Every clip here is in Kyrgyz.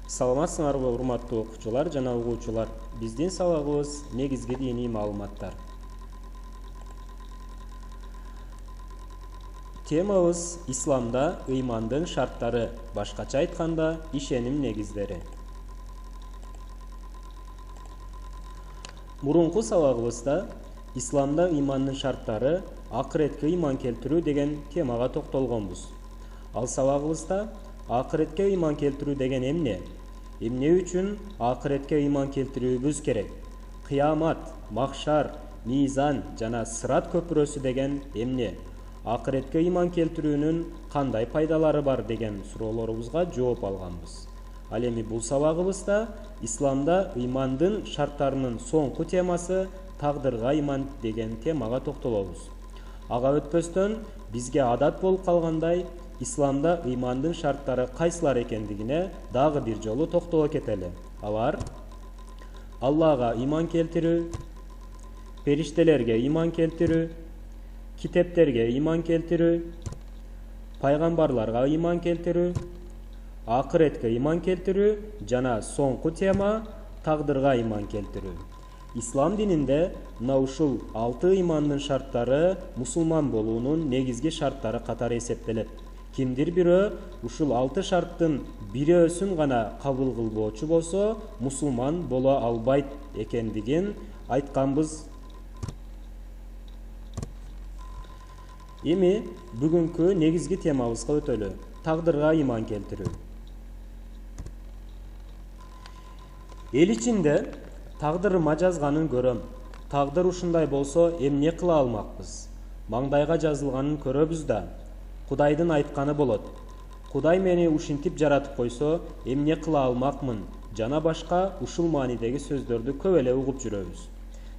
Саламатсыңарбы урматтуу окуучулар жана угуучулар. Биздин сабагыбыз негизги диний маалыматтар. Темабыз исламда ыймандын шарттары, башкача айтканда ишеним негиздери. Мурунку сабагыбызда исламда ыймандын шарттары, акыретке ыйман келтирүү деген темага токтолгонбуз. Ал сабагыбызда акыретке ыйман келтирүү деген эмне? Эмне үчүн акыретке ыйман келтирүүбүз керек? Кыямат, махшар, мизан жана сырат көпүрөсү деген эмне? Акыретке ыйман келтирүүнүн кандай пайдалары бар деген суроолорубузга жооп алганбыз. Ал эми бул сабагыбызда исламда ыймандын шарттарынын соңку темасы тагдырга ыйман деген темага токтолобуз. Ага өтпөстөн бизге адат болуп калгандай исламда ыймандын шарттары кайсылар экендигине дагы бир жолу токтоло кетели. Алар: Аллага ыйман келтирүү, периштелерге ыйман келтирүү, китептерге ыйман келтирүү, пайгамбарларга ыйман келтирүү, акыретке ыйман келтирүү жана соңку тема тагдырга ыйман келтирүү. Ислам дининде мына ушул 6 ыймандын шарттары мусулман болуунун негизги шарттары катары эсептелет. Кимдир бирөө ушул 6 шарттын бирөөсүн гана кабыл кылбоочу болсо, мусулман боло албайт экендигин айтканбыз. Эми бүгүнкү негизги темабызга өтөлү. Тагдырга ыйман келтирүү. Эл ичинде тагдырыма жазганын көрөм. Тагдыр ушундай болсо эмне кыла алмакпыз? Маңдайга жазылганын көрөбүз да. Кудайдын айтканы болот. Кудай мени ушинтип жаратып койсо, эмне кыла алмакмын? Жана башка ушул маанидеги сөздөрдү көп эле угуп жүрөбүз.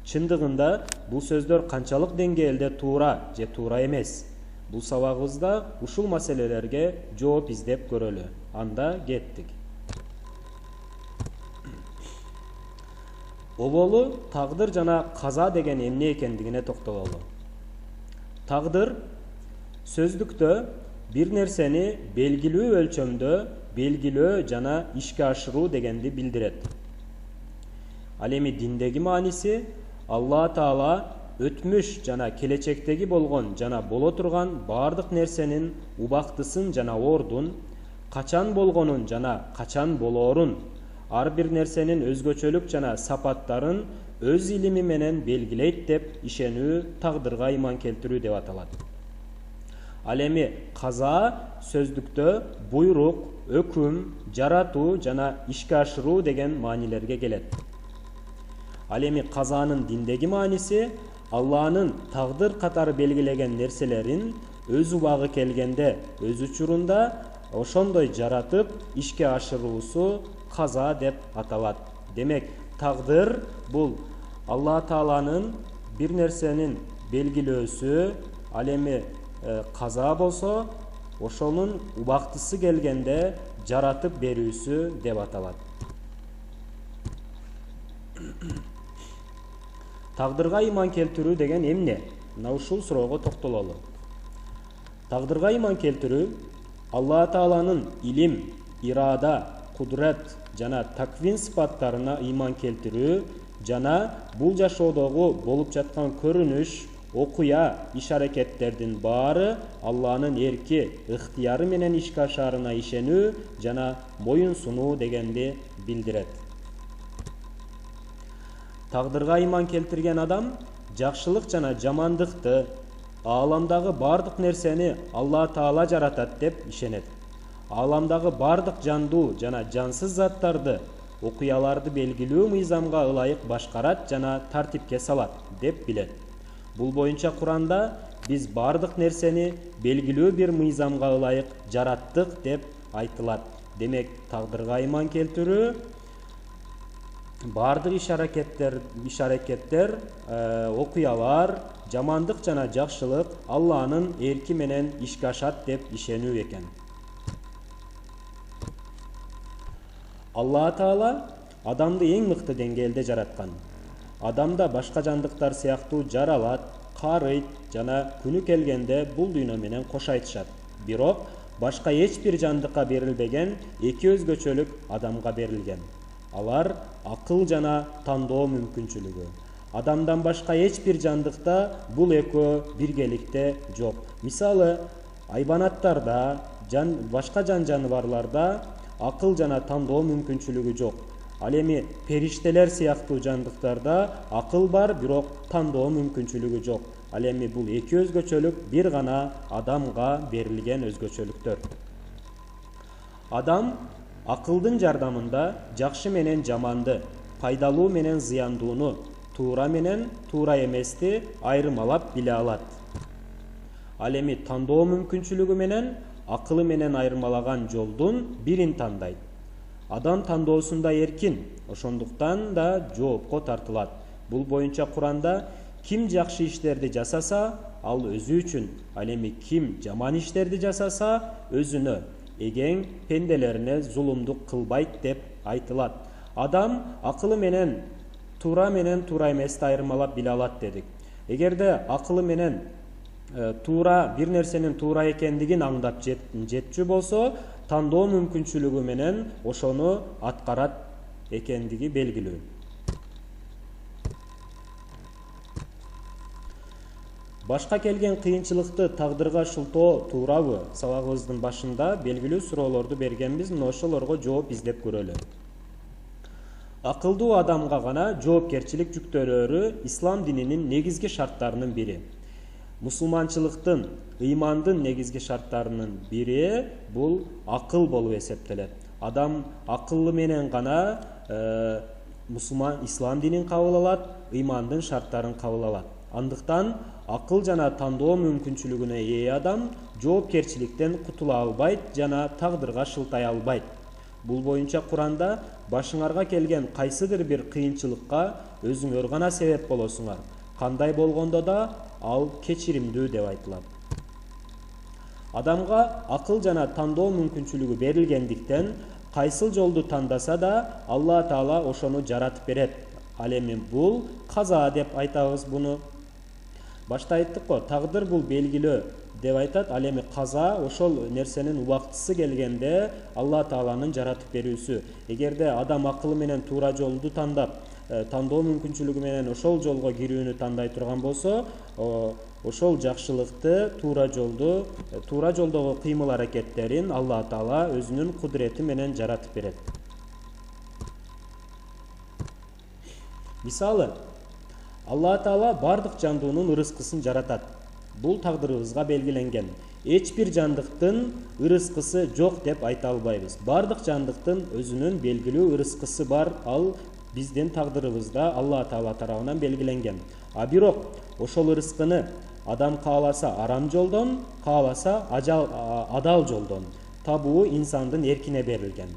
Чындыгында бул сөздөр канчалык деңгээлде туура же туура эмес? Бул сабагыбызда ушул маселелерге жооп издеп көрөлү. Анда кеттик. Оболу тагдыр жана каза деген эмне экендигине токтололу. Тагдыр сөздүктө бир нерсени белгилүү өлчөмдө белгилөө жана ишке ашыруу дегенди билдирет. Ал эми диндеги мааниси Алла Таала өтмүш жана келечектеги болгон жана боло турган бардык нерсенин убактысын жана ордун, качан болгонун жана качан болоорун, ар бир нерсенин өзгөчөлүк жана сапаттарын өз илими менен белгилейт деп ишенүү тагдырга ыйман келтирүү деп аталат. Ал эми каза сөздүктө буйрук, өкүм, жаратуу жана ишке ашыруу деген маанилерге келет. Ал эми казанын диндеги мааниси Алланын тагдыр катары белгилеген нерселерин өз убагы келгенде өз учурунда ошондой жаратып ишке ашыруусу каза деп аталат. Демек, тагдыр бул Алла Тааланын бир нерсенин белгилөөсү, ал эми каза болсо ошонун убактысы келгенде жаратып берүүсү деп аталат. Тагдырга ыйман келтирүү деген эмне? Мына ушул суроого токтололу. Тагдырга ыйман келтирүү Алла Тааланын илим, ирада, кудрат жана таквин сыпаттарына ыйман келтирүү жана бул жашоодогу болуп жаткан көрүнүш, окуя, иш-аракеттердин баары Алланын эрки, ыктыяры менен ишке ашаарына ишенүү жана моюн сунуу дегенди билдирет. Тагдырга ыйман келтирген адам жакшылык жана жамандыкты, ааламдагы бардык нерсени Алла Таала жаратат деп ишенет. Ааламдагы бардык жандуу жана жансыз заттарды, окуяларды белгилүү мыйзамга ылайык башкарат жана тартипке салат деп билет. Бул боюнча Куранда биз бардык нерсени белгилүү бир мыйзамга ылайык жараттык деп айтылат. Демек, тагдырга ыйман келтирүү бардык иш-аракеттер, окуялар, жамандык жана жакшылык Алланын эрки менен ишке ашат деп ишенүү экен. Алла Таала адамды эң мыкты деңгээлде жараткан. Адамда башка жандыктар сыяктуу жаралат, карыйт жана күнү келгенде бул дүйнө менен кош айтышат. Бирок башка эч бир жандыкка берилбеген эки өзгөчөлүк адамга берилген. Алар акыл жана тандоо мүмкүнчүлүгү. Адамдан башка эч бир жандыкта бул экөө биргеликте жок. Мисалы, айбанаттарда, башка жан жаныбарларда акыл жана тандоо мүмкүнчүлүгү жок. Ал эми периштелер сыяктуу жандыктарда акыл бар, бирок тандоо мүмкүнчүлүгү жок. Ал эми бул эки өзгөчөлүк бир гана адамга берилген өзгөчөлүктөр. Адам акылдын жардамында жакшы менен жаманды, пайдалуу менен зыяндууну, туура менен туура эмести айырмалап биле алат. Ал эми тандоо мүмкүнчүлүгү менен акылы менен айырмалаган жолдун бирин тандайт. Адам тандоосунда эркин, ошондуктан да жоопко тартылат. Бул боюнча Куранда ким жакшы иштерди жасаса, ал өзү үчүн, ал эми ким жаман иштерди жасаса, өзүнө, эгең пенделерине зулумдук кылбайт деп айтылат. Адам акылы менен туура эмести айырмалап биле алат дедик. Эгерде акылы менен туура бир нерсенин туура экендигин аңдап жетчү болсо, тандоо мүмкүнчүлүгү менен ошону аткарат экендиги белгилүү. Башка келген кыйынчылыкты тагдырга шылтоо туурабы? Сабагыбыздын башында белгилүү суроолорду бергенбиз, мына ошолорго жооп издеп көрөлү. Акылдуу адамга гана жоопкерчилик жүктөлөрү ислам дининин негизги шарттарынын бири. Мусулманчылыктын, ыймандын негизги шарттарынын бири бул акыл болуп эсептелет. Адам акылы менен гана ислам динин кабыл алат, ыймандын шарттарын кабыл алат. Андыктан акыл жана тандоо мүмкүнчүлүгүнө ээ адам жоопкерчиликтен кутула албайт жана тагдырга шылтай албайт. Бул боюнча Куранда башыңарга келген кайсыдыр бир кыйынчылыкка өзүңөр гана себеп болосуңар. Кандай болгондо да ал кечиримдүү деп айтылат. Адамга акыл жана тандоо мүмкүнчүлүгү берилгендиктен кайсыл жолду тандаса да Алла Таала ошону жаратып берет. Ал эми бул каза деп айтабыз буну. Башта айттык го, тагдыр бул белгилөө деп айтат. Ал эми каза ошол нерсенин убактысы келгенде Алла Тааланын жаратып берүүсү. Эгерде адам акылы менен туура жолду тандап, тандоо мүмкүнчүлүгү менен ошол жолго кирүүнү тандай турган болсо, ошол жакшылыкты, туура жолдогу кыймыл аракеттерин Алла Таала өзүнүн кудурети менен жаратып берет. Мисалы, Алла Таала бардык жандуунун ырыскысын жаратат. Бул тагдырыбызга белгиленген. Эч бир жандыктын ырыскысы жок деп айта албайбыз. Бардык жандыктын өзүнүн белгилүү ырыскысы бар, ал биздин тагдырыбызда Алла Таала тарабынан белгиленген. А бирок ошол ырыскыны адам кааласа арам жолдон, кааласа адал жолдон табуу инсандын эркине берилген.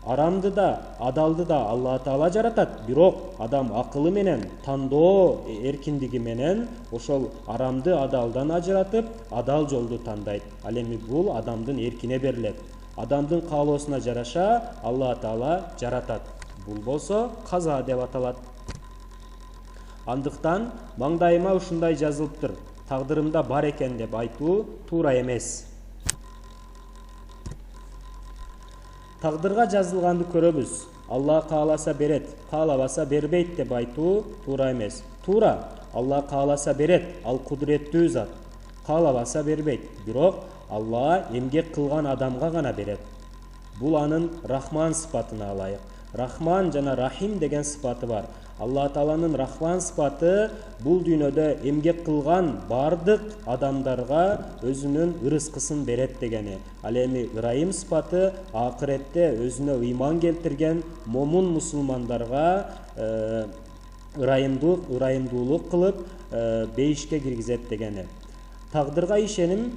Арамды да, адалды да Алла Таала жаратат, бирок адам акылы менен, тандоо эркиндиги менен ошол арамды адалдан ажыратып, адал жолду тандайт. Ал эми бул адамдын эркине берилет. Адамдын каалоосуна жараша Алла Таала жаратат. Бул болсо каза деп аталат. Андыктан маңдайыма ушундай жазылыптыр, тагдырымда бар экен деп айтуу туура эмес. Тагдырга жазылганды көрөбүз. Алла кааласа берет, каалабаса бербейт деп айтуу туура эмес. Туура, Алла кааласа берет, ал кудуреттүү зат. Каалабаса бербейт, бирок Алла эмгек кылган адамга гана берет. Бул анын Рахман сыпатына ылайык. Рахман жана Рахим деген сыпаты бар. Алла Тааланын Рахман сыпаты бул дүйнөдө эмгек кылган бардык адамдарга өзүнүн ырыскысын берет дегени. Ал эми Рахим сыпаты акыретте өзүнө ыйман келтирген момун мусулмандарга ырайымдуулук кылып бейишке киргизет дегени. Тагдырга ишеним,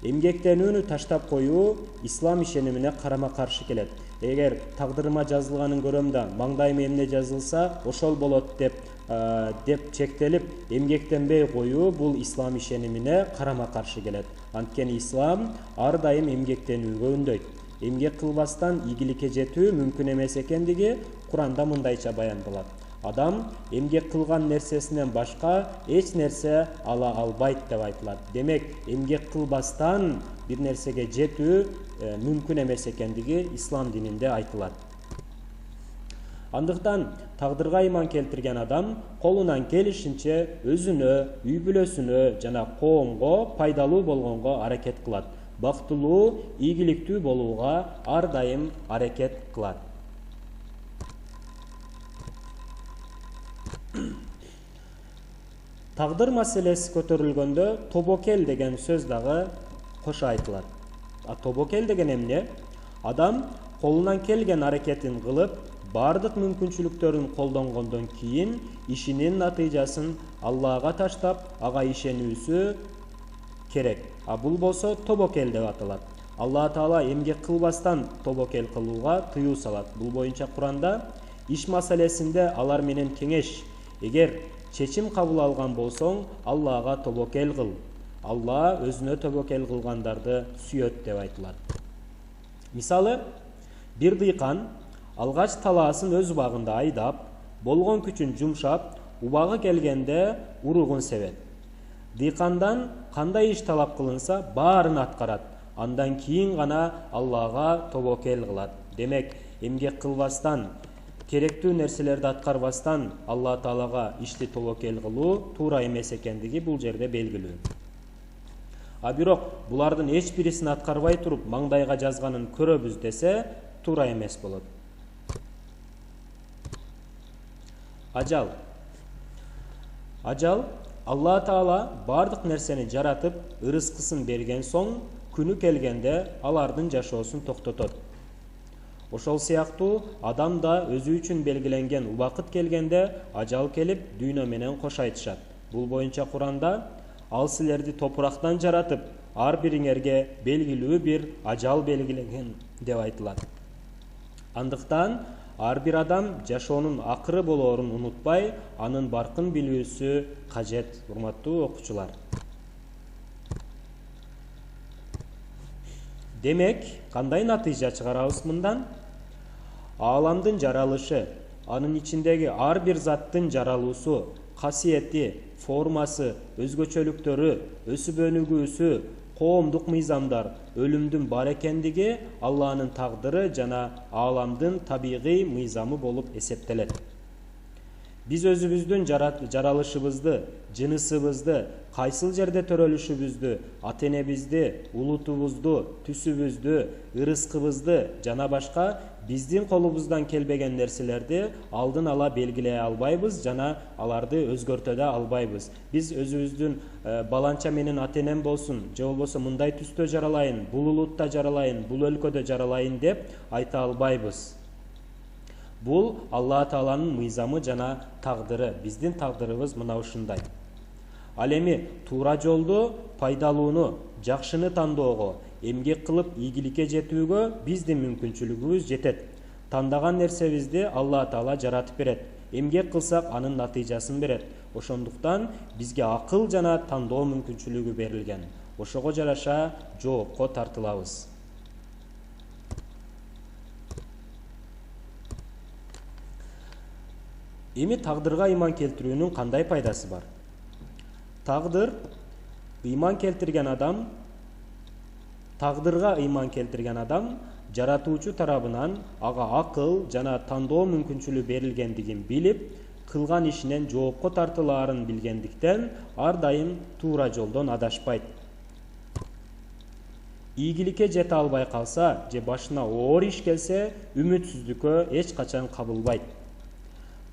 эмгектенүүнү таштап коюу ислам ишенимине карама каршы келет. Эгер тагдырыма жазылганын көрөм да маңдайыма эмне жазылса ошол болот деп чектелип эмгектенбей коюу бул ислам ишенимине карама каршы келет. Анткени ислам ар дайым эмгектенүүгө үндөйт. Эмгек кылбастан ийгиликке жетүү мүмкүн эмес экендиги Куранда мындайча баяндалат. Адам эмгек кылган нерсесинен башка эч нерсе ала албайт деп айтылат. Демек, эмгек кылбастан bir nersege жетүү мүмкүн эмес экендиги ислам дининде айтылат. Андыктан тагдырга ыйман келтирген адам колунан келишинче өзүнө, үй бүлөсүнө жана коомго пайдалуу болгонго аракет кылат. Бактылуу, ийгиликтүү болууга ар дайым аракет кылат. Тагдыр маселеси көтөрүлгөндө тобокел деген сөз дагы кошо айтылат. Тобокел деген эмне? Адам колунан келген аракетин кылып, бардык мүмкүнчүлүктөрүн колдонгондон кийин ишинин натыйжасын Аллага таштап, ага ишенүүсү керек. Бул болсо тобокел деп аталат. Алла Таала эмгек кылбастан тобокел кылууга тыюу салат. Бул боюнча Куранда иш маселесинде алар менен кеңеш: эгер чечим кабыл алган болсоң, Аллага тобокел кыл. Алла өзүнө тобокел кылгандарды сүйөт деп айтылат. Мисалы, бир дыйкан алгач талаасын өз убагында айдап, болгон күчүн жумшап, убагы келгенде уругун себет. Дыйкандан кандай иш талап кылынса, баарын аткарат. Андан кийин гана Аллага тобокел кылат. Демек, эмгек кылбастан, керектүү нерселерди аткарбастан Алла Таалага ишти тобокел кылуу туура эмес экендиги бул жерде белгилүү. Бирок булардын эч бирисин аткарбай туруп маңдайга жазганын көрөбүз десе, туура эмес болот. Ажал. Алла Таала бардык нерсени жаратып, ырыскысын берген соң, күнү келгенде алардын жашоосун токтотот. Ошол сыяктуу адам да өзү үчүн белгиленген убакыт келгенде ажал келип, дүйнө менен кош айтышат. Бул боюнча Куранда ал силерди топурактан жаратып, ар бириңерге белгилүү бир ажал белгилеген деп айтылат. Андыктан ар бир адам жашоонун акыры болоорун унутпай, анын баркын билүүсү кажет, урматтуу окуучулар. Демек, кандай натыйжа чыгарабыз мындан? Ааламдын жаралышы, анын ичиндеги ар бир заттын жаралуусу, касиети, формасы, өзгөчөлүктөрү, өсүп өнүгүүсү, коомдук мыйзамдар, өлүмдүн бар экендиги Алланын тагдыры жана ааламдын табигый мыйзамы болуп эсептелет. Биз өзүбүздүн жаралышыбызды, жынысыбызды, кайсыл жерде төрөлүшүбүздү, ата-энебизди, улутубузду, түсүбүздү, ырыскыбызды жана башка биздин колубуздан келбеген нерселерди алдын ала белгилей албайбыз жана аларды өзгөртө да албайбыз. Биз өзүбүздүн баланча менин ата-энем болсун, же болбосо мындай түстө жаралайын, бул улутта жаралайын, бул өлкөдө жаралайын деп айта албайбыз. Бул Алла Тааланын мыйзамы жана тагдыры. Биздин тагдырыбыз мына ушундай. Ал эми туура жолду, пайдалууну, жакшыны тандоого, эмгек кылып ийгиликке жетүүгө биздин мүмкүнчүлүгүбүз жетет. Тандаган нерсебизди Алла Таала жаратып берет. Эмгек кылсак анын натыйжасын берет. Ошондуктан бизге акыл жана тандоо мүмкүнчүлүгү берилген. Ошого жараша жоопко тартылабыз. Эми тагдырга ыйман келтирүүнүн кандай пайдасы бар? Тагдырга ыйман келтирген адам жаратуучу тарабынан ага акыл жана тандоо мүмкүнчүлүгү берилгендигин билип, кылган ишинен жоопко тартылаарын билгендиктен ар дайым туура жолдон адашпайт. Ийгиликке жете албай калса же башына оор иш келсе, үмүтсүздүккө эч качан кабылбайт.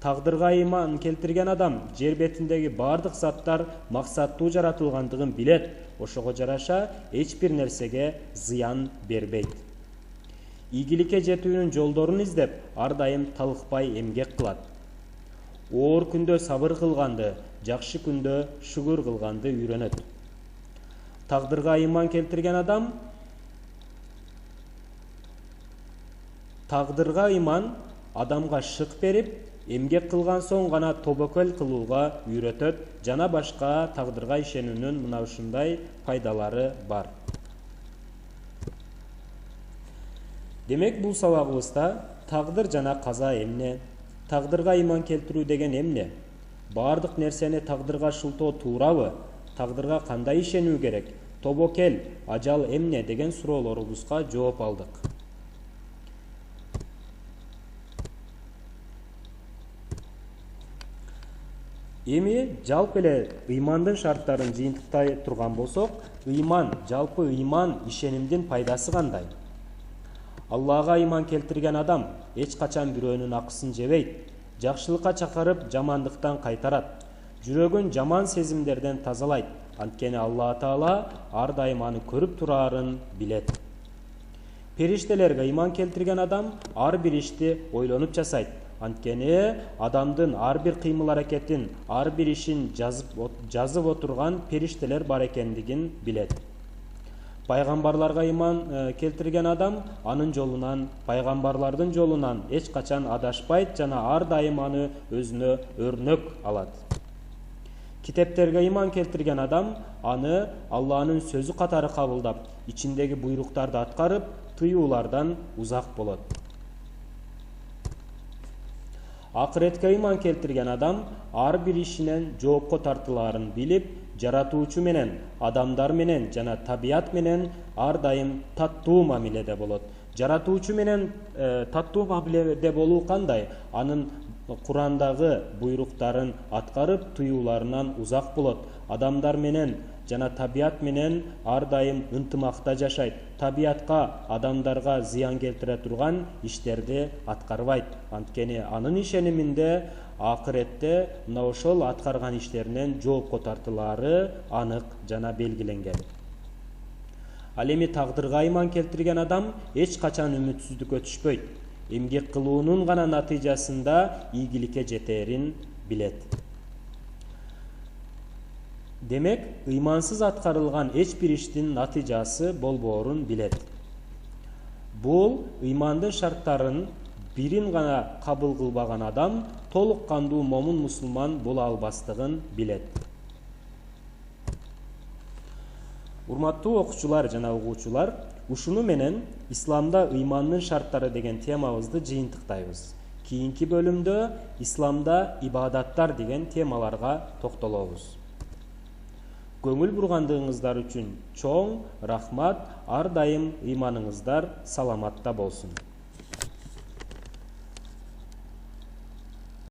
Тагдырга ыйман келтирген адам жер бетиндеги бардык заттар максаттуу жаратылгандыгын билет. Ошого жараша эч бир нерсеге зыян бербейт. Ийгиликке жетүүнүн жолдорун издеп, ар дайым талыкпай эмгек кылат. Оор күндө сабыр кылганды, жакшы күндө шүгүр кылганды үйрөнөт. Тагдырга ыйман келтирген адам тагдырга ыйман адамга шык берип, эмгек кылган соң гана тобокел кылууга үйрөтөт жана башка тагдырга ишенүүнүн мына ушундай пайдалары бар. Демек бул сабагыбызда тагдыр жана каза эмне? Тагдырга ыйман келтирүү деген эмне? Бардык нерсени тагдырга шылтоо туурабы? Тагдырга кандай ишенүү керек? тобокел, ажал эмне деген суроолорубузга жооп алдык. Эми жалпы эле ыймандын шарттарын жыйынтыктай турган болсок, жалпы ыйман ишенимдин пайдасы кандай? Аллага ыйман келтирген адам эч качан бирөөнүн акысын жебейт, жакшылыкка чакырып, жамандыктан кайтарат, жүрөгүн жаман сезимдерден тазалайт. Анткени Алла Таала ар дайым аны көрүп турарын билет. Периштелерге ыйман келтирген адам ар бир ишти ойлонуп жасайт. Анткени адамдын ар бир кыймыл-аракетин, ар бир ишин жазып отурган периштелер бар экендигин билет. Пайгамбарларга ыйман келтирген адам анын жолунан, пайгамбарлардын жолунан эч качан адашпайт жана ар дайым аны өзүнө өрнөк алат. Китептерге ыйман келтирген адам аны Алланын сөзү катары кабылдап, ичиндеги буйруктарды аткарып, тыюулардан узак болот. Акыретке ыйман келтирген адам ар бир ишинен жоопко тартылаарын билип, жаратуучу менен, адамдар менен жана табият менен ар дайым таттуу мамиледе болот. Жаратуучу менен таттуу мамиледе болуу кандай? Анын Курандагы буйруктарын аткарып, тыюуларынан узак болот. Адамдар менен жана табият менен ар дайым ынтымакта жашайт. Табиятка, адамдарга зыян келтире турган иштерди аткарбайт. Анткени анын ишениминде акыретте мына ошол аткарган иштеринен жоопко тартылаары анык жана белгиленген. Ал эми тагдырга ыйман келтирген адам эч качан үмүтсүздүккө түшпөйт. Эмгек кылуунун гана натыйжасында ийгиликке жетерин билет. Демек, ыймансыз аткарылган эч бир иштин натыйжасы болбоорун билет. Бул ыймандын шарттарын бирин гана кабыл кылбаган адам толук кандуу момун мусулман боло албастыгын билет. Урматтуу окуучулар жана угуучулар, ушуну менен исламда ыймандын шарттары деген темабызды жыйынтыктайбыз. Кийинки бөлүмдө исламда ибадаттар деген темаларга токтолобуз. Көңүл бургандыгыңыздар үчүн чоң рахмат, ар дайым ыйманыңыздар саламатта болсун.